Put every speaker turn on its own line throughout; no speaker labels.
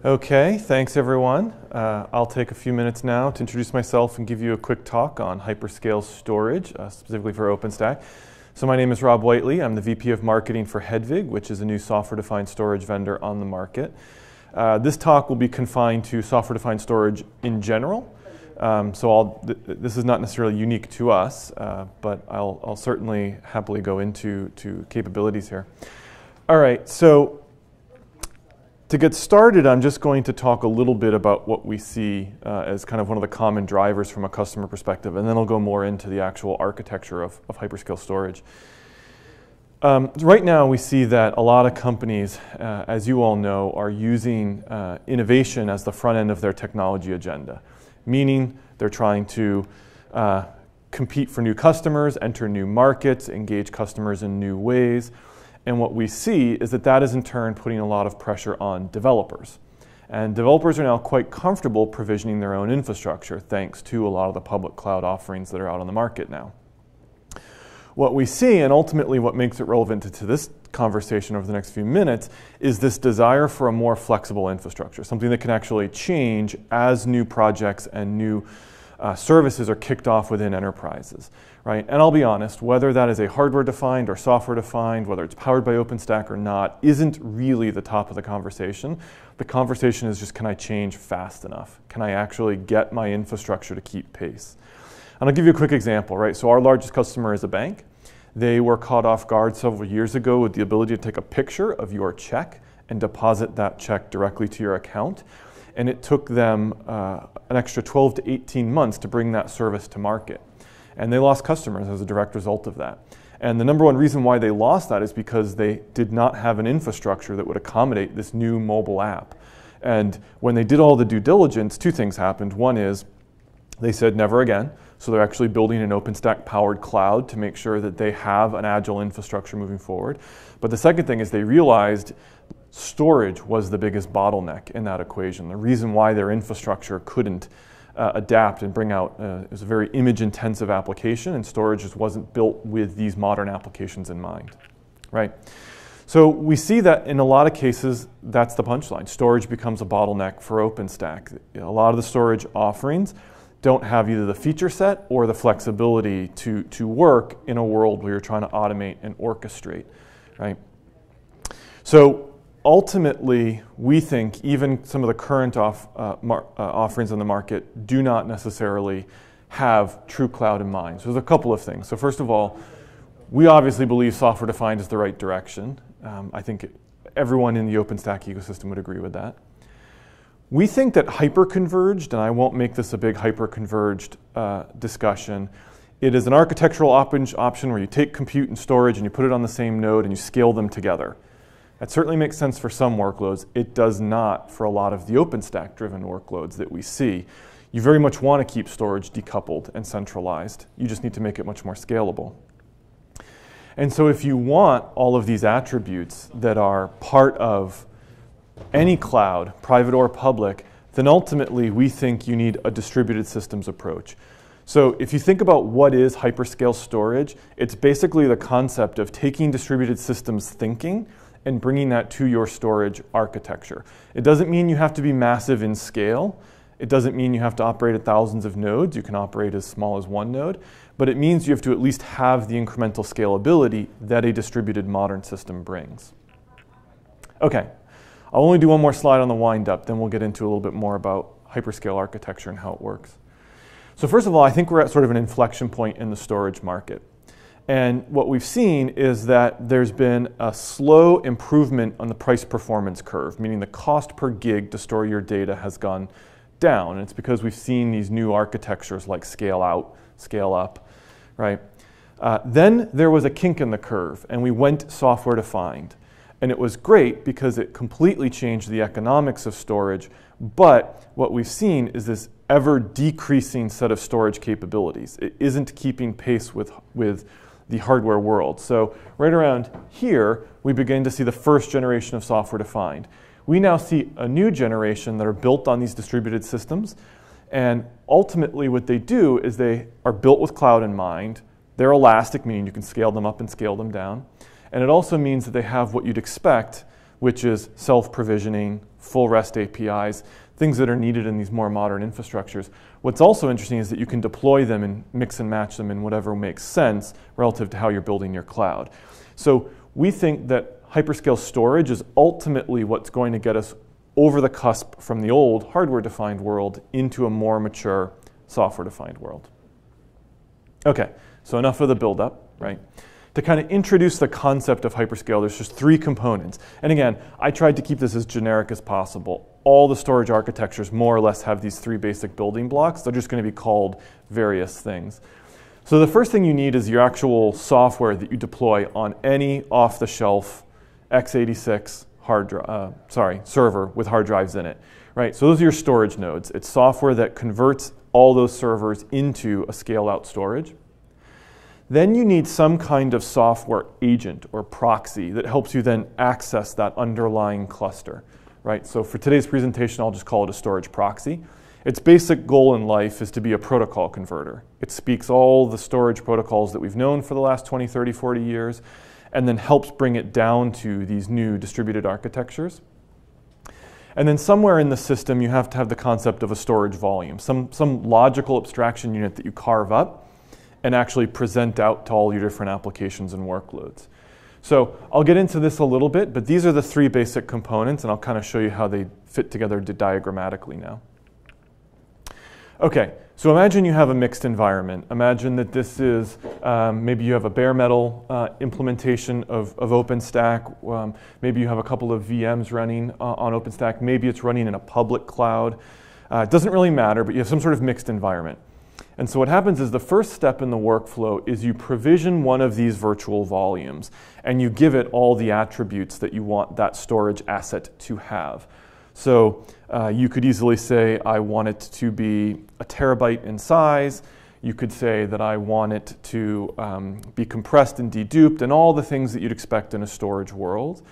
Okay, thanks everyone. I'll take a few minutes now to introduce myself and give you a quick talk on Hyperscale storage, specifically for OpenStack. So my name is Rob Whiteley. I'm the VP of Marketing for Hedvig, which is a new software-defined storage vendor on the market. This talk will be confined to software-defined storage in general. This is not necessarily unique to us, but I'll certainly happily go into capabilities here. All right, so to get started, I'm just going to talk a little bit about what we see as kind of one of the common drivers from a customer perspective, and then I'll go more into the actual architecture of hyperscale storage. Right now, we see that a lot of companies, as you all know, are using innovation as the front end of their technology agenda, meaning they're trying to compete for new customers, enter new markets, engage customers in new ways. And what we see is that that is in turn putting a lot of pressure on developers. And developers are now quite comfortable provisioning their own infrastructure thanks to a lot of the public cloud offerings that are out on the market now. What we see, and ultimately what makes it relevant to this conversation over the next few minutes, is this desire for a more flexible infrastructure, something that can actually change as new projects and new services are kicked off within enterprises, right? And I'll be honest, whether that is a hardware-defined or software-defined, whether it's powered by OpenStack or not, isn't really the top of the conversation. The conversation is just, can I change fast enough? Can I actually get my infrastructure to keep pace? And I'll give you a quick example, right? So our largest customer is a bank. They were caught off guard several years ago with the ability to take a picture of your check and deposit that check directly to your account. And it took them an extra 12 to 18 months to bring that service to market. And they lost customers as a direct result of that. And the number one reason why they lost that is because they did not have an infrastructure that would accommodate this new mobile app. And when they did all the due diligence, two things happened. One is they said never again. So they're actually building an OpenStack powered cloud to make sure that they have an agile infrastructure moving forward. But the second thing is they realized storage was the biggest bottleneck in that equation. The reason why their infrastructure couldn't adapt and bring out, it was a very image intensive application, and storage just wasn't built with these modern applications in mind, right? So we see that in a lot of cases, that's the punchline. Storage becomes a bottleneck for OpenStack. A lot of the storage offerings don't have either the feature set or the flexibility to work in a world where you're trying to automate and orchestrate, right? So ultimately, we think even some of the current offerings on the market do not necessarily have true cloud in mind. So there's a couple of things. So first of all, we obviously believe software-defined is the right direction. I think everyone in the OpenStack ecosystem would agree with that. We think that hyper-converged, and I won't make this a big hyper-converged discussion, it is an architectural option where you take compute and storage and you put it on the same node and you scale them together. That certainly makes sense for some workloads. It does not for a lot of the OpenStack-driven workloads that we see. You very much want to keep storage decoupled and centralized. You just need to make it much more scalable. And so if you want all of these attributes that are part of any cloud, private or public, then ultimately we think you need a distributed systems approach. So if you think about what is hyperscale storage, it's basically the concept of taking distributed systems thinking and bringing that to your storage architecture. It doesn't mean you have to be massive in scale. It doesn't mean you have to operate at thousands of nodes. You can operate as small as one node. But it means you have to at least have the incremental scalability that a distributed modern system brings. Okay, I'll only do one more slide on the wind-up, then we'll get into a little bit more about hyperscale architecture and how it works. So first of all, I think we're at sort of an inflection point in the storage market. And what we've seen is that there's been a slow improvement on the price performance curve, meaning the cost per gig to store your data has gone down. And it's because we've seen these new architectures like scale out, scale up, right? Then there was a kink in the curve and we went software defined. And it was great because it completely changed the economics of storage. But what we've seen is this ever decreasing set of storage capabilities. It isn't keeping pace with the hardware world. So right around here, we begin to see the first generation of software defined. We now see a new generation that are built on these distributed systems. And ultimately what they do is they are built with cloud in mind. They're elastic, meaning you can scale them up and scale them down. And it also means that they have what you'd expect which is self-provisioning, full REST APIs, things that are needed in these more modern infrastructures. What's also interesting is that you can deploy them and mix and match them in whatever makes sense relative to how you're building your cloud. So we think that hyperscale storage is ultimately what's going to get us over the cusp from the old hardware-defined world into a more mature software-defined world. Okay, so enough of the build-up, right? To kind of introduce the concept of hyperscale, there's just 3 components. And again, I tried to keep this as generic as possible. All the storage architectures more or less have these 3 basic building blocks. They're just going to be called various things. So the first thing you need is your actual software that you deploy on any off-the-shelf x86 server with hard drives in it, right? So those are your storage nodes. It's software that converts all those servers into a scale-out storage. Then you need some kind of software agent or proxy that helps you then access that underlying cluster, right? So for today's presentation, I'll just call it a storage proxy. Its basic goal in life is to be a protocol converter. It speaks all the storage protocols that we've known for the last 20, 30, 40 years, and then helps bring it down to these new distributed architectures. And then somewhere in the system, you have to have the concept of a storage volume, some logical abstraction unit that you carve up and actually present out to all your different applications and workloads. So I'll get into this a little bit, but these are the 3 basic components, and I'll kind of show you how they fit together diagrammatically now. Okay, so imagine you have a mixed environment. Imagine that this is, maybe you have a bare metal implementation of OpenStack. Maybe you have a couple of VMs running on OpenStack. Maybe it's running in a public cloud. It doesn't really matter, but you have some sort of mixed environment. And so what happens is the first step in the workflow is you provision one of these virtual volumes, and you give it all the attributes that you want that storage asset to have. So you could easily say, I want it to be a terabyte in size. You could say that I want it to be compressed and deduped, and all the things that you'd expect in a storage world.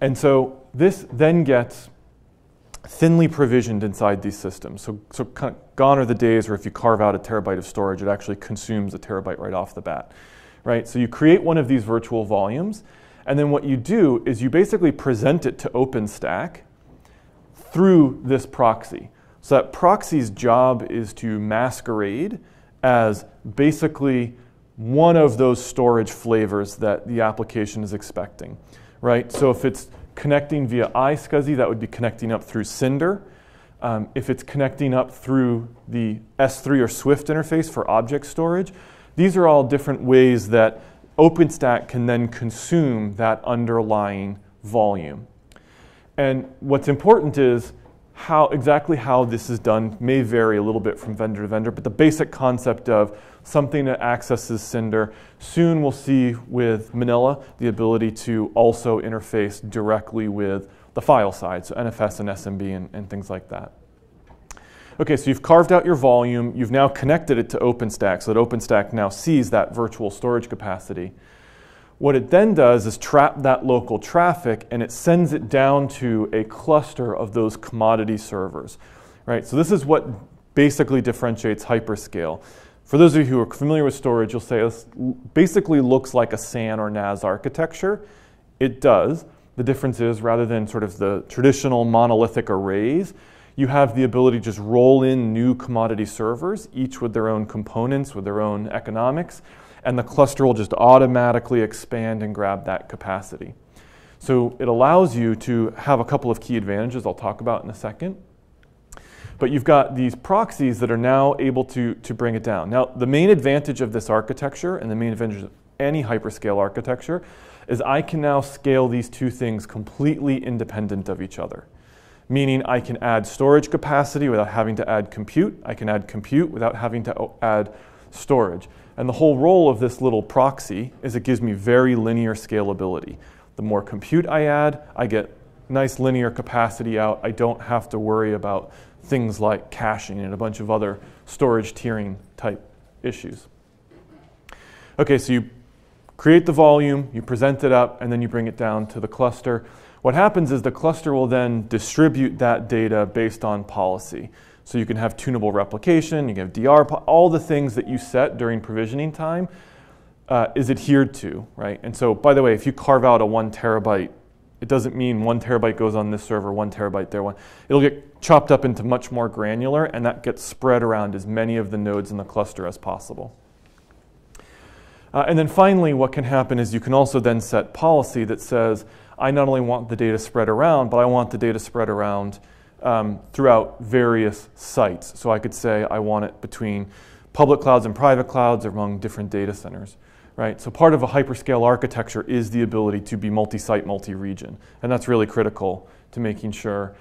And so this then gets thinly provisioned inside these systems. So kind of gone are the days where if you carve out a terabyte of storage, it actually consumes a terabyte right off the bat, right? So you create one of these virtual volumes, and then what you do is you basically present it to OpenStack through this proxy. So that proxy's job is to masquerade as basically one of those storage flavors that the application is expecting, right? So if it's connecting via iSCSI, that would be connecting up through Cinder. If it's connecting up through the S3 or Swift interface for object storage, these are all different ways that OpenStack can then consume that underlying volume. And what's important is exactly how this is done may vary a little bit from vendor to vendor, but the basic concept of something that accesses Cinder. Soon we'll see with Manila the ability to also interface directly with the file side, so NFS and SMB and things like that. Okay, so you've carved out your volume, you've now connected it to OpenStack, so that OpenStack now sees that virtual storage capacity. What it then does is trap that local traffic, and it sends it down to a cluster of those commodity servers, right? So this is what basically differentiates hyperscale. For those of you who are familiar with storage, you'll say this basically looks like a SAN or NAS architecture. It does. The difference is rather than sort of the traditional monolithic arrays, you have the ability to just roll in new commodity servers, each with their own components, with their own economics, and the cluster will just automatically expand and grab that capacity. So it allows you to have a couple of key advantages I'll talk about in a second. But you've got these proxies that are now able to bring it down. Now, the main advantage of this architecture and the main advantage of any hyperscale architecture is I can now scale these 2 things completely independent of each other. Meaning I can add storage capacity without having to add compute. I can add compute without having to add storage. And the whole role of this little proxy is it gives me very linear scalability. The more compute I add, I get nice linear capacity out. I don't have to worry about things like caching and a bunch of other storage tiering type issues. Okay, so you create the volume, you present it up, and then you bring it down to the cluster. What happens is the cluster will then distribute that data based on policy. So you can have tunable replication, you can have DR, all the things that you set during provisioning time is adhered to, right? And so, by the way, if you carve out a 1 terabyte It doesn't mean 1 terabyte goes on this server, 1 terabyte there, one. It'll get chopped up into much more granular, and that gets spread around as many of the nodes in the cluster as possible. And then finally, what can happen is you can also then set policy that says, I not only want the data spread around, but I want the data spread around throughout various sites. So I could say I want it between public clouds and private clouds or among different data centers. Right? So part of a hyperscale architecture is the ability to be multi-site, multi-region. And that's really critical to making sure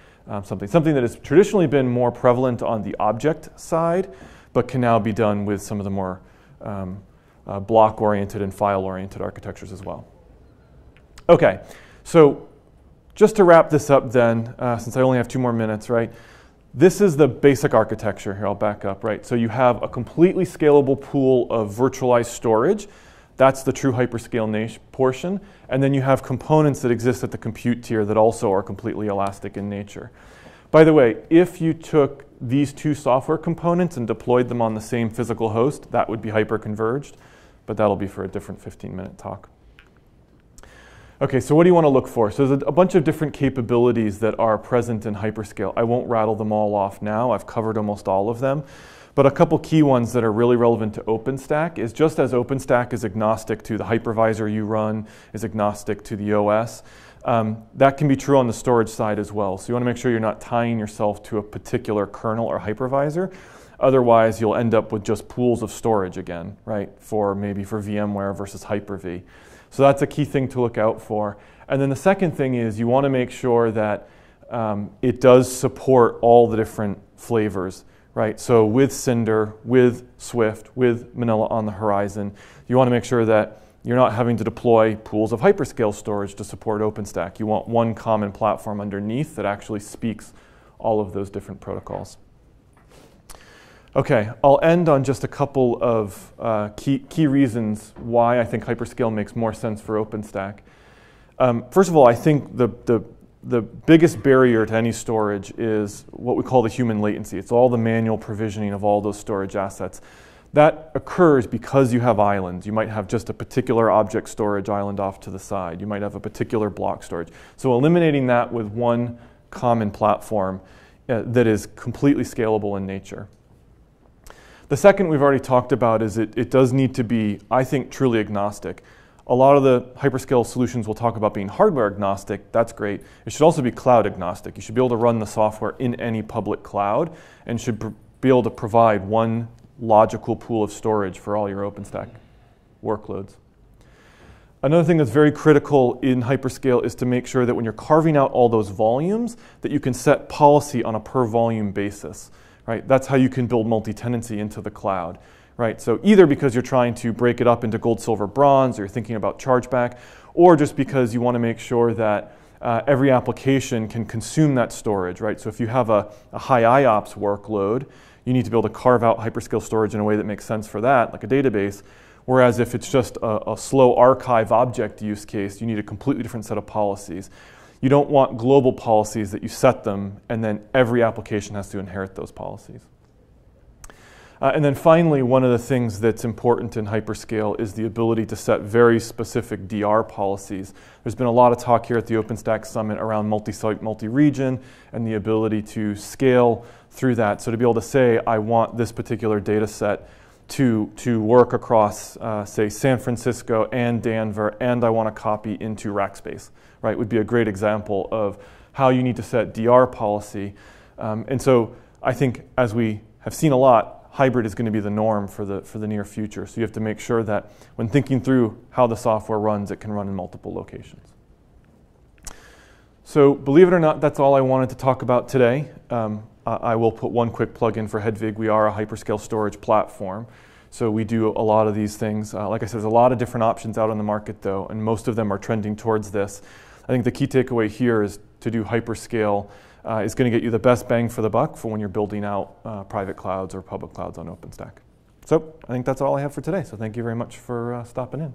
something that has traditionally been more prevalent on the object side, but can now be done with some of the more block-oriented and file-oriented architectures as well. Okay, so just to wrap this up then, since I only have 2 more minutes, right? This is the basic architecture. Here, I'll back up, right? So you have a completely scalable pool of virtualized storage. That's the true hyperscale portion. And then you have components that exist at the compute tier that also are completely elastic in nature. By the way, if you took these 2 software components and deployed them on the same physical host, that would be hyper-converged. But that'll be for a different 15-minute talk. Okay, so what do you want to look for? So there's a bunch of different capabilities that are present in hyperscale. I won't rattle them all off now. I've covered almost all of them. But a couple key ones that are really relevant to OpenStack is just as OpenStack is agnostic to the hypervisor you run, is agnostic to the OS, that can be true on the storage side as well. So you want to make sure you're not tying yourself to a particular kernel or hypervisor. Otherwise, you'll end up with just pools of storage again, right? Maybe for VMware versus Hyper-V. So that's a key thing to look out for. And then the second thing is you want to make sure that it does support all the different flavors. Right, so with Cinder, with Swift, with Manila on the horizon, you want to make sure that you're not having to deploy pools of hyperscale storage to support OpenStack. You want one common platform underneath that actually speaks all of those different protocols. Okay, I'll end on just a couple of key reasons why I think hyperscale makes more sense for OpenStack. First of all, I think the biggest barrier to any storage is what we call the human latency. It's all the manual provisioning of all those storage assets. That occurs because you have islands. You might have just a particular object storage island off to the side. You might have a particular block storage. So eliminating that with one common platform that is completely scalable in nature. The second we've already talked about is it does need to be, I think, truly agnostic. A lot of the hyperscale solutions will talk about being hardware agnostic. That's great. It should also be cloud agnostic. You should be able to run the software in any public cloud and should be able to provide one logical pool of storage for all your OpenStack workloads. Another thing that's very critical in hyperscale is to make sure that when you're carving out all those volumes, that you can set policy on a per volume basis. Right? That's how you can build multi-tenancy into the cloud. Right? So either because you're trying to break it up into gold, silver, bronze, or you're thinking about chargeback, or just because you want to make sure that every application can consume that storage. Right? So if you have a high IOPS workload, you need to be able to carve out hyperscale storage in a way that makes sense for that, like a database. Whereas if it's just a slow archive object use case, you need a completely different set of policies. You don't want global policies that you set them, and then every application has to inherit those policies. And then finally, one of the things that's important in hyperscale is the ability to set very specific DR policies. There's been a lot of talk here at the OpenStack Summit around multi-site, multi-region, and the ability to scale through that. So to be able to say, I want this particular data set to work across, say, San Francisco and Denver, and I want to copy into rack space, right, would be a great example of how you need to set DR policy. And so I think, as we have seen a lot, hybrid is going to be the norm for the near future. So you have to make sure that when thinking through how the software runs, it can run in multiple locations. So believe it or not, that's all I wanted to talk about today. I will put one quick plug in for Hedvig. We are a hyperscale storage platform. So we do a lot of these things. Like I said, there's a lot of different options out on the market, though, and most of them are trending towards this. I think the key takeaway here is to do hyperscale is going to get you the best bang for the buck for when you're building out private clouds or public clouds on OpenStack. So I think that's all I have for today. So thank you very much for stopping in.